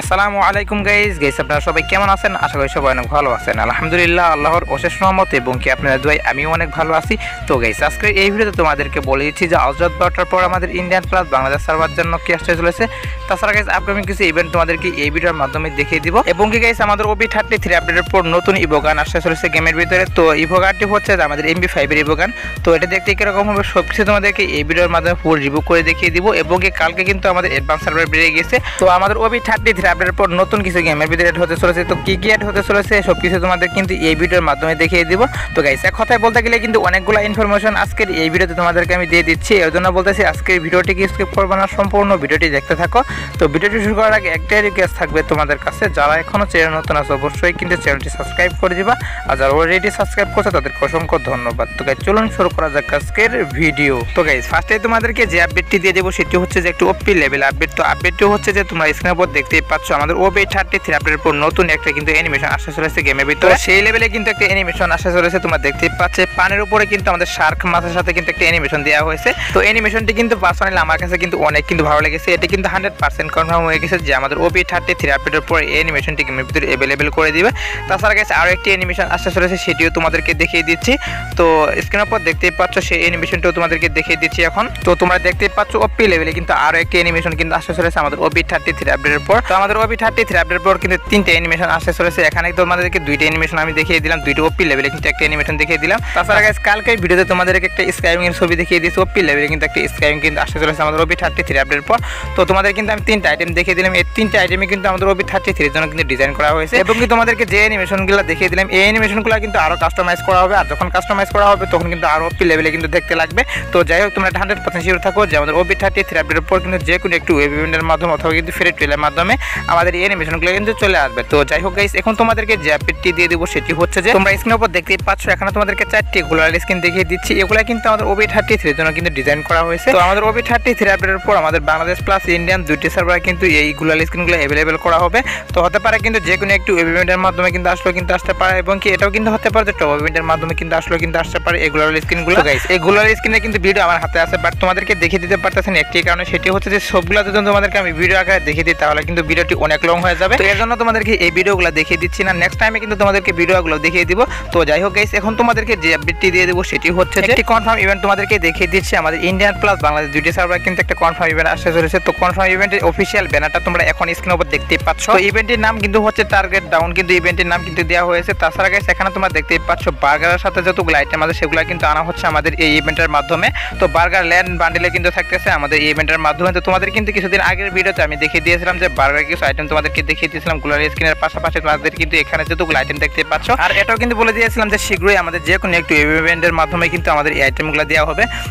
আসসালামু আলাইকুম গাইস আপনারা সবাই কেমন আছেন? আশা করি সবাই অনেক ভালো আছেন। আলহামদুলিল্লাহ, আল্লাহর অশেষ রহমত এবং কি আপনাদের দোয়ায় আমিও অনেক ভালো আছি। তো গাইস, আজকে এই ভিডিওতে তোমাদেরকে বলে দিচ্ছি যে আজ রাত 12টার পর আমাদের ইন্ডিয়ান প্লাস বাংলাদেশ সার্ভার জন্য কি আসতে চলেছে। তাছাড়া গাইস আপকামিং কিছু ইভেন্ট তোমাদেরকে এই ভিডিওর মাধ্যমে দেখিয়ে দিব এবং কি গাইস আমাদের OB33 আপডেটের পর নতুন ইভোগান আসতে চলেছে গেমের ভিতরে। তো ইভোগানটি হচ্ছে আমাদের MB5 এর ইভোগান। তো এটা দেখতে কিরকম হবে সবকিছু তোমাদেরকে এই ভিডিওর মাধ্যমে ফুল রিভিউ করে দেখিয়ে দিব এবং কি কালকে কিন্তু আমাদের অ্যাডভান্স সার্ভার বেরিয়ে গেছে। তো আমাদের OB33 আপডেটের পর নতুন কিছু গেমের ভিতরে অ্যাড হতে চলেছে। তো কি কি অ্যাড হতে চলেছে সবকিছু তোমাদের কিন্তু এই ভিডিওর মাধ্যমে দেখিয়ে দিব। তো গাইস, এক কথায় বলতে গেলে কিন্তু অনেকগুলো ইনফরমেশন আজকের এই ভিডিওতে তোমাদেরকে আমি দিয়ে দিচ্ছি। এর জন্য বলতেছি আজকের ভিডিওটিকে স্কিপ করবে না, সম্পূর্ণ ভিডিওটি দেখতে থাকো। তো ভিডিওটি শুরু করার আগে একটাই রিকোয়েস্ট থাকবে তোমাদের কাছে, যারা এখনো চ্যানেল নতুন আছে অবশ্যই কিন্তু চ্যানেলটি সাবস্ক্রাইব করে দিবা, আর যারা অলরেডি সাবস্ক্রাইব করছে তাদেরকে অসংখ্য ধন্যবাদ। তো গাইস চলুন শুরু করা যাক আজকের ভিডিও। তো গাইস ফার্স্টে তোমাদেরকে যে আপডেটটি দিয়ে দেবো সেটি হচ্ছে যে একটু ওপি লেভেল আপডেট। তো আপডেটটি হচ্ছে যে তোমরা স্ক্রিনের উপর দেখতেই পাচ্ছ আমাদের OB33 আপডেটের পর নতুন একটা কিন্তু অ্যানিমেশন আসতে চলেছে গেমের ভিতরে। সেই লেভেলে কিন্তু একটা অ্যানিমেশন আসতে চলেছে, তোমরা দেখতেই পাচ্ছ পানের উপরে কিন্তু আমাদের শার্ক মাছের সাথে কিন্তু একটা অ্যানিমেশন দেওয়া হয়েছে। তো অ্যানিমেশনটি কিন্তু পার্সোনালি আমার কাছে কিন্তু অনেক কিন্তু ভালো লেগেছে। এটি কিন্তু 100% কনফার্ম হয়ে গেছে যে আমাদের OB33 আপডেটের পর এই অ্যানিমেশনটি গেমের ভিতরে অ্যাভেলেবেল করে দিবে। তাছাড়া গেছে আরও একটি অ্যানিমেশন আসতে চলেছে, সেটিও তোমাদেরকে দেখিয়ে দিচ্ছি। তো স্ক্রিনের উপর দেখতেই পাচ্ছ সেই অ্যানিমেশনটাও তোমাদেরকে দেখিয়ে দিচ্ছি এখন। তো তোমরা দেখতেই পাচ্ছ ওপি লেভেলে কিন্তু আরও একটি অ্যানিমেশন কিন্তু আসতে চলেছে আমাদের OB33 আপডেটের পর। তো আমাদের OB33 আপডেটের পর কিন্তু 3টে অ্যানিমেশন আসতে চলেছে। এখানে তোমাদেরকে 2টা অ্যানিমেশন আমি দেখিয়ে দিলাম, 2টা ওপি লেভেলে কিন্তু একটা অ্যানিমেশন দেখিয়ে দিলাম। তাছাড়া গাইস কালকে ভিডিওতে তোমাদেরকে একটা স্কাইউইং এর ছবি দেখিয়ে দিয়েছি, ওপি লেভেলে কিন্তু একটা স্কাইউইং কিন্তু আসতে চলেছে আমাদের OB33 আপডেটের পর। তো তোমাদের কিন্তু আমি 3টা আইটেম দেখিয়ে দিলাম, এই 3টা আইটেমই কিন্তু আমাদের OB33 এর জন্য কিন্তু ডিজাইন করা হয়েছে এবং কি তোমাদেরকে যে অ্যানিমেশনগুলো দেখিয়ে দিলাম এই অ্যানিমেশনগুলো কিন্তু আরো কাস্টমাইজ করা হবে, আর যখন কাস্টমাইজ করা হবে তখন কিন্তু আরো ওপি লেভেলে কিন্তু দেখতে লাগবে। তো যাই হোক, তোমরা 100% শিওর থাকো যে আমাদের OB33 আপডেটের পর কিন্তু যে কোনো একটু ওয়েব ইভেন্টের মাধ্যমে অথবা কিন্তু ফ্রি ট্রেলের মাধ্যমে আমাদের এই অ্যানিমেশনগুলো কিন্তু চলে আসবে। তো যাই হোক গাইস, এখন তোমাদেরকে যে আপডেটটি দিয়ে দেবো সেটি হচ্ছে যে তোমরা স্ক্রিনের উপর দেখতেই পাচ্ছ এখানে তোমাদেরকে 4টি গ্লোবাল স্ক্রিন দেখিয়ে দিচ্ছি। এগুলো কিন্তু আমাদের OB33 এর জন্য কিন্তু ডিজাইন করা হয়েছে। তো আমাদের OB33 আপডেটের পর আমাদের বাংলাদেশ প্লাস ইন্ডিয়ান 2টি সার্ভারে কিন্তু এই গ্লোবাল স্ক্রিনগুলো অ্যাভেলেবেল করা হবে। তো হতে পারে কিন্তু যে কোনো একটু ওয়েব ইভেন্টের মাধ্যমে কিন্তু আসলে কিন্তু আসতে পারে এবং কি এটাও কিন্তু হতে পারে যে টপ ইভেন্টের মাধ্যমে কিন্তু আসলে কিন্তু আসতে পারে এই গ্লোবাল স্ক্রিনগুলো। গাইস এই গ্লোবাল স্ক্রিনের কিন্তু ভিডিও আমার হাতে আছে, বাট তোমাদেরকে দেখিয়ে দিতে পারতেছেন একটি কারণে, সেটি হচ্ছে যে সবগুলো যদি তোমাদেরকে আমি ভিডিও আকারে দেখিয়ে দিই তাহলে কিন্তু ভিডিওটি অনেক লং হয়ে যাবে। তো এর জন্য তোমাদেরকে এই ভিডিওগুলো দেখিয়ে দিচ্ছি না, নেক্সট টাইমে কিন্তু তোমাদেরকে ভিডিওগুলো দেখিয়ে দিব। তো যাই হোক গাইস, এখন তোমাদেরকে যে আপডেটটি দিয়ে দেবো সেটি হচ্ছে যে একটি কনফার্ম ইভেন্ট তোমাদেরকে দেখিয়ে দিচ্ছি। আমাদের ইন্ডিয়ান প্লাস বাংলাদেশ 2টি সার্ভার কিন্তু একটা কনফার্ম ইভেন্ট আসতে চলেছে। তো কনফার্ম ইভেন্টের অফিসিয়াল ব্যানারটা তোমরা এখন স্ক্রিনের উপর দেখতেই পাচ্ছ। তো ইভেন্টের নাম কিন্তু হচ্ছে টার্গেট ডাউন, কিন্তু ইভেন্টের নাম কিন্তু দেওয়া হয়েছে। তাছাড়া গাইস এখানে তোমরা দেখতেই পাচ্ছ বার্গারের সাথে যতগুলো আইটেম আছে সেগুলো কিন্তু আনা হচ্ছে আমাদের এই ইভেন্টের মাধ্যমে। তো বার্গার ল্যান্ড বান্ডেলে কিন্তু থাকতেছে আমাদের এই ইভেন্টের মাধ্যমে। তো তোমাদের কিন্তু কিছুদিন আগের ভিডিওতে আমি দেখিয়ে দিয়েছিলাম যে বার্গার কিছু আইটেম তোমাদেরকে দেখিয়ে দিয়েছিলাম গ্লোবাল স্ক্রিনের পাশাপাশি তোমাদের কিন্তু এখানে যতগুলো আইটেম দেখতে পাচ্ছ। আর এটাও কিন্তু বলে দিয়েছিলাম যে শীঘ্রই আমাদের যে কোনো একটু ইভেন্টের মাধ্যমে কিন্তু আমাদের এই আইটেমগুলো দেওয়া হবে।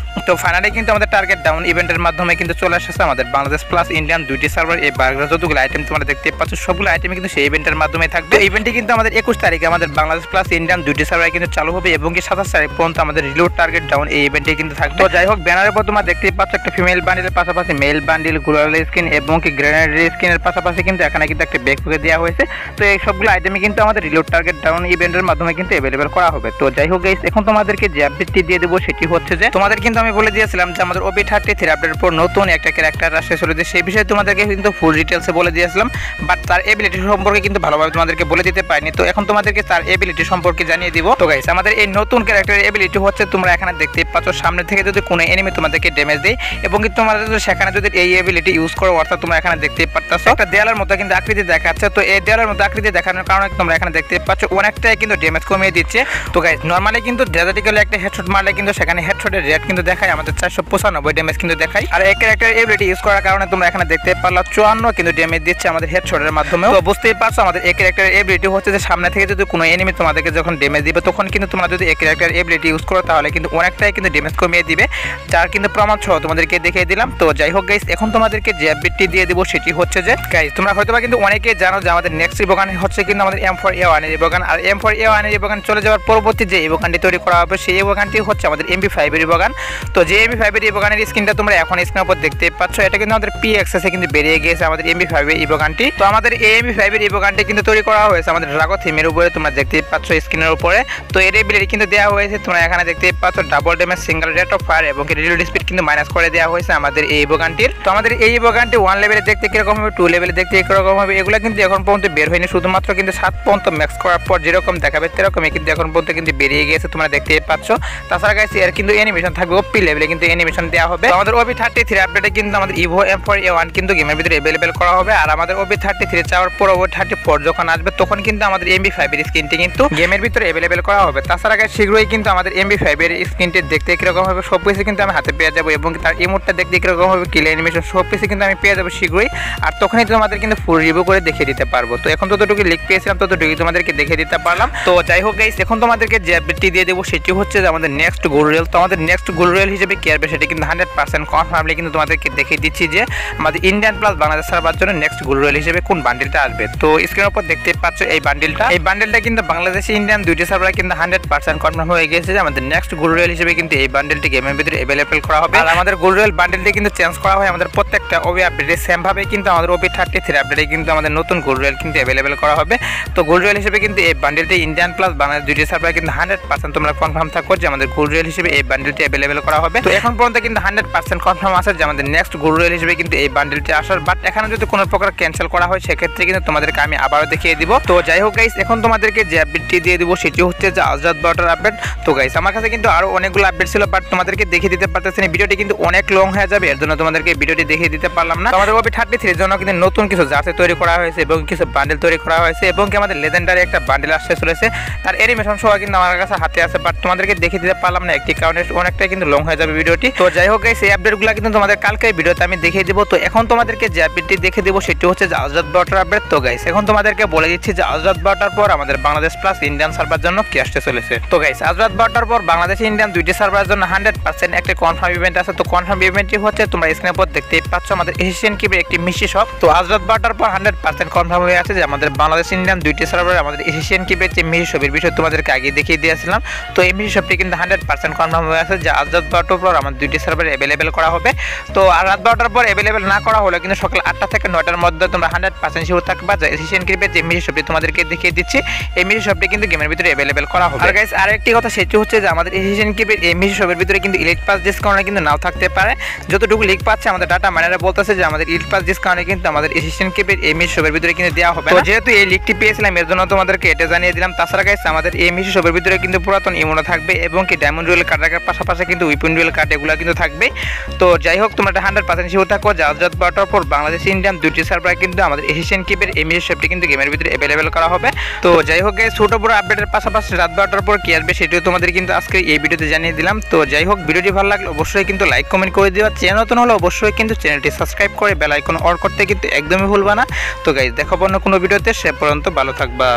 তো ফাইনালি কিন্তু আমাদের টার্গেট ডাউন ইভেন্টের মাধ্যমে কিন্তু চলে আসছে আমাদের বাংলাদেশ প্লাস ইন্ডিয়ান 2টি সার্ভার। এই বার্গার যতগুলো আইটেম তোমরা দেখতে পাচ্ছ সবগুলো আইটেম কিন্তু সেই ইভেন্টের মাধ্যমে থাকবে। ইভেন্টটি কিন্তু আমাদের 21 তারিখে আমাদের বাংলাদেশ প্লাস ইন্ডিয়ান 2টি সার্ভার কিন্তু চালু হবে এবং কি 27 তারিখ পর্যন্ত আমাদের রিলোড টার্গেট ডাউন এই ইভেন্টে কিন্তু থাকবে। তো যাই হোক, ব্যানারের পর তোমরা দেখতেই পাচ্ছ একটা ফিমেল বান্ডিলের পাশাপাশি মেল বান্ডিল, গ্লোবাল স্কিন এবং কি গ্রেনেড স্কিনের পাশাপাশি কিন্তু এখানে কিন্তু একটা ব্যাকপ্যাক দেওয়া হয়েছে। তো এই সবগুলো আইটেমই কিন্তু আমাদের রিলোড টার্গেট ডাউন ইভেন্টের মাধ্যমে কিন্তু অ্যাভেলেবল করা হবে। তো যাই হোক গাইস, এখন তোমাদেরকে যে আপডেটটি দিয়ে দেবো সেটি হচ্ছে যে তোমাদের কিন্তু আমি বলে দিয়েছিলাম যে আমাদের OB33 আপডেটের পর নতুন একটা ক্যারেক্টার আসতে চলেছে, সেই বিষয়ে তোমাদেরকে কিন্তু ফুল ডিটেলসে বলে দিয়েছিলাম, বাট তার এবিলিটি সম্পর্কে কিন্তু ভালোভাবে তোমাদেরকে বলে দিতে পারিনি। তো এখন তোমাদেরকে তার এবিলিটি সম্পর্কে জানিয়ে দিব। তো গাইস আমাদের এই নতুন ক্যারেক্টারের এবিলিটি হচ্ছে তোমরা এখানে দেখতেই পাচ্ছ সামনে থেকে যদি কোনো এনিমি তোমাদেরকে ড্যামেজ দেয় এবং কি তোমরা যদি সেখানে যদি এই এবিলিটি ইউজ করো, অর্থাৎ তোমরা এখানে দেখতেই পারতেছো একটা দেয়ালের মতো কিন্তু আকৃতি দেখাচ্ছে। তো এই দেয়ালের মতো আকৃতি দেখানোর কারণে তোমরা এখানে দেখতে পাচ্ছ অনেকটাই কিন্তু ড্যামেজ কমিয়ে দিচ্ছে। তো গাইস নরমালি কিন্তু ডেজার্টিক্যালি একটা হেডশট মারলে কিন্তু সেখানে হেডশটের রেট কিন্তু দেখায় আমাদের 495 ড্যামেজ কিন্তু দেখায়। আর এই ক্যারেক্টার এবিলিটি ইউজ করার কারণে তোমরা এখানে দেখতে পারলা 54 কিন্তু ড্যামেজ দিচ্ছে আমাদের হেডশটের মাধ্যমে। তো বুঝতেই পারছো আমাদের এই ক্যারেক্টার এবিলিটি হচ্ছে যে সামনে থেকে যদি কোনো এনিমি তোমাদেরকে যখন ড্যামেজ দিবে তখন কিন্তু তোমরা যদি এই ক্যারেক্টার এবিলিটি ইউজ করো তাহলে কিন্তু অনেকটাই কিন্তু ড্যামেজ কমিয়ে দিবে, যার কিন্তু প্রমাণ সহ তোমাদেরকে দেখিয়ে দিলাম। তো যাই হোক গাইস, এখন তোমাদেরকে যে আপডেটটি দিয়ে দেবো সেটি হচ্ছে যে গাইস তোমরা হয়তোবা কিন্তু অনেকে জানো যে আমাদের নেক্সট ইভোগান হচ্ছে কিন্তু আমাদের M4A1 এর ইভোগান। আর M4A1 এর ইভোগান চলে যাওয়ার পরবর্তী যে ইভোগানটি তৈরি করা হবে সেই ইভোগানটি হচ্ছে আমাদের MB5 এর ইভোগান। তো যে MB5 এর ইভোগানের স্ক্রিনটা তোমরা এখন স্ক্রিনের উপর দেখতে পাচ্ছ, এটা কিন্তু আমাদের PXS এ কিন্তু বেরিয়ে গিয়েছে আমাদের MB5 এর ইভোগানটি। তো আমাদের এই MB5 এর ইভোগানটি কিন্তু তৈরি করা হয়েছে আমাদের ড্রাগো থিমের উপরে, তোমরা দেখতে পাচ্ছ স্ক্রিনের উপরে। তো এর এবিলিটি কিন্তু দেওয়া হয়েছে, তোমরা এখানে দেখতে পাচ্ছ double damage, single rate of fire এবং রিলোড স্পিড কিন্তু মাইনাস করে দেওয়া হয়েছে আমাদের এই ইভোগানটির। তো আমাদের এই ইভোগানটি 1 লেভেলে দেখতে কিরকম হবে, 2 লেভেলে দেখতে এরকম হবে। এগুলো কিন্তু এখন পর্যন্ত বের হয়নি, শুধুমাত্র কিন্তু 7 পর্যন্ত ম্যাক্স করার পর যেরকম দেখাবে সেরকমই কিন্তু এখন পর্যন্ত কিন্তু বেরিয়ে গিয়েছে, তোমরা দেখতেই পাচ্ছ। তাছাড়া গাইস এর কিন্তু অ্যানিমেশন থাকবে ওপি লেভেলে কিন্তু অ্যানিমেশন দেওয়া হবে। আমাদের OB33 আপডেটে কিন্তু আমাদের ইভো M4A1 কিন্তু গেমের ভিতরে অ্যাভেলেবেল করা হবে। আর আমাদের OB33 চাওয়ার পর OB34 যখন আসবে তখন কিন্তু আমাদের MB5 এর স্কিনটি কিন্তু গেমের ভিতরে অ্যাভেলেবেল করা হবে। তাছাড়া গাইস শীঘ্রই কিন্তু আমাদের MB5 এর স্কিনটি দেখতে কিরকম হবে সবকিছু কিন্তু আমি হাতে পেয়ে যাবো, এবং তার ইমোটটা দেখতে কিরকম হবে, কিল অ্যানিমেশন সবকিছু কিন্তু আমি পেয়ে যাবো শীঘ্রই। আর তখনই তোমাদের কিন্তু ফুল রিভিউ করে দেখিয়ে দিতে পারবো। তো এখন যতটুকু লিক পেয়েছিলাম ততটুকু তোমাদেরকে দেখিয়ে দিতে পারলাম। তো যাই হোক গাইস, এখন তোমাদেরকে যে আপডেটটি দিয়ে দেবো সেটি হচ্ছে যে আমাদের নেক্সট গোল্ড রিয়েল। তো আমাদের নেক্সট গোল্ড রিয়েল হিসেবে কি আসবে সেটা কিন্তু 100% কনফার্মলি কিন্তু তোমাদেরকে দেখিয়ে দিচ্ছি যে আমাদের ইন্ডিয়ান প্লাস বাংলাদেশ সার্ভার জন্য নেক্সট গোল্ড রিয়েল হিসেবে কোন বান্ডিলটা আসবে। তো স্ক্রিনের উপর দেখতে পাচ্ছ এই বান্ডিলটা কিন্তু বাংলাদেশি ইন্ডিয়ান দুইটি সার্ভারে কিন্তু 100% কনফার্ম হয়ে গেছে যে আমাদের নেক্সট গোল্ড রিয়েল হিসেবে কিন্তু এই বান্ডিলটি গেমের ভিতরে অ্যাভেলেবল করা হবে। আর আমাদের গোল্ড রিয়েল বান্ডিলটি কিন্তু চেঞ্জ করা হয় আমাদের প্রত্যেকটা ওবি আপডেটে সেম ভাবে, কিন্তু আমাদের OB33 আপডেটে কিন্তু আমাদের নতুন গোল্ড রিয়েল কিন্তু অ্যাভেলেবল করা হবে। তো গোল্ড রিয়েল হিসেবে কিন্তু এই বান্ডিলটি ইন্ডিয়ান প্লাস বাংলাদেশ দুইটি সার্ভারে কিন্তু 100% তোমরা কনফার্ম থাকো যে আমাদের গোল্ড রিয়েল হিসেবে এই বান্ডিলটি অ্যাভেলেবল করা হবে। তো এখন পর্যন্ত কিন্তু 100% কনফার্ম আছে যে আমাদের নেক্সট গোল্ড রিয়েল হিসেবে কিন্তু এই বান্ডিলটি আসার। বাট এখানে যদি কোনো প্রকার ক্যান্সেল করা হয় সেক্ষেত্রে কিন্তু তোমাদেরকে আমি আবারও দেখিয়ে দিব। তো যাই হোক গাইস, এখন তোমাদেরকে যে আপডেটটি দিয়ে দিব সেটি হচ্ছে যে আজরাত বারোটার আপডেট। তো গাইস আমার কাছে কিন্তু আরো অনেকগুলো আপডেট ছিল, বাট তোমাদেরকে দেখিয়ে দিতে পারতেছি না, ভিডিওটি কিন্তু অনেক লং হয়ে যাবে, এর জন্য তোমাদেরকে ভিডিওটি দেখিয়ে দিতে পারলাম না। আমাদের OB33 এর জন্য কিন্তু নতুন কিছু জার্সি তৈরি করা হয়েছে এবং কিছু বান্ডেল তৈরি করা হয়েছে, এবং কি আমাদের লেজেন্ডারি একটা বান্ডেল আসতে চলেছে, তার অ্যানিমেশন সহ কিন্তু আমার কাছে হাতে আছে, বাট তোমাদেরকে দেখিয়ে দিতে পারলাম না একটি কারণে অনেকটাই কিন্তু লং হয়ে যাবে ভিডিওটি। তো যাই হোক গাইস, এই আপডেটগুলো কিন্তু তোমাদের কালকে ভিডিওতে আমি দেখিয়ে দিব। তো এখন তোমাদেরকে যে আপডেটটি দেখে দেবো সেটি হচ্ছে যে আজরাত বারোটার আপডেট। তো গাইস এখন তোমাদেরকে বলে দিচ্ছি যে আজরাত বারোটার পর আমাদের বাংলাদেশ প্লাস ইন্ডিয়ান সার্ভার জন্য কি আসতে চলেছে। তো গাইস আজরাত বারোটার পর বাংলাদেশ ইন্ডিয়ান দুইটি সার্ভারের জন্য 100% একটা কনফার্ম ইভেন্ট আছে। তো কনফার্ম ইভেন্টটি হচ্ছে তোমরা স্ক্রিনের উপর দেখতেই পাচ্ছ আমাদের এশিয়ান কিপের একটি মিষ্টি শপ। তো আজরাত বারোটার পর 100% কনফার্ম হয়ে আছে যে আমাদের বাংলাদেশ ইন্ডিয়ান দুইটি সার্ভারে আমাদের এশিয়ান কিপের যে মিষ্টি শপের বিষয় তোমাদেরকে আগে দেখিয়ে দিয়েছিলাম। তো এই মিষ্টি শপটি কিন্তু 100% কনফার্ম হয়ে আছে যে আজরাত বারোটার পর আমাদের দুইটি সার্ভারে অ্যাভেলেবেল করা হবে। তো আর রাত 12টার পর অ্যাভেলেবেল না করা হলে কিন্তু সকাল 8টা থেকে 9টার মধ্যে তোমরা 100% শিওর থাকবা যে এশিয়ান কিপের যে মিষ্টি শপটি তোমাদেরকে দেখিয়ে দিচ্ছি এই মিষ্টি শপটি কিন্তু গেমের ভিতরে অ্যাভেলেবেল করা হবে। আর গাইস আরেকটি কথা সেটি হচ্ছে যে আমাদের এশিয়ান কিপের এই মিষ্টি শপের ভিতরে কিন্তু ইলিট পাস ডিসকাউন্টে কিন্তু নাও থাকতে পারে। যতটুকু লিক পাচ্ছে আমাদের ডাটা মাইনাররা বলতেছে যে আমাদের ইলিট পাস ডিসকাউন্টে কিন্তু আমাদের এশিয়ান কিপের এই মিষ্টি শপের ভিতরে কিন্তু দেওয়া হবে। তো যেহেতু এই লিকটি পেয়েছিলাম এর জন্য তোমাদেরকে এটা জানিয়ে দিলাম। তাছাড়া গাইস আমাদের এই মিষ্টি শপের ভিতরে কিন্তু পুরাতন ইমোনো থাকবে, এবং কি ডায়মন্ড রুয়েল কার্ড রাখার পাশাপাশি কিন্তু উইপন রুয়েল কার্ড এগুলো কিন্তু থাকবে। তো যাই হোক তোমরা 100% শিওর থাকো যে আজরাত বারোটার পর বাংলাদেশ ইন্ডিয়ান দুইটি সার্ভারে কিন্তু আমাদের এশিয়ান কিপের এই মিষ্টি শপটি কিন্তু গেমের ভিতরে অ্যাভেলেবল করা হবে। তো যাই হোক গাইস ছোট বড় আপডেটের পাশাপাশি রাত 12টার পর কি আসবে সেটিও তোমাদের কিন্তু আজকে এই ভিডিওতে জানিয়ে দিলাম। তো যাই হোক ভিডিওটি ভালো লাগলে অবশ্যই কিন্তু লাইক কমেন্ট করে দিও, চ্যানেল নতুন হলে অবশ্যই কিন্তু চ্যানেলটি সাবস্ক্রাইব করে বেল আইকন অন করতে কিন্তু একদমই ভুলবা না। তো গাইস দেখাবো অন্য কোনো ভিডিওতে, সে পর্যন্ত ভালো থাকবা।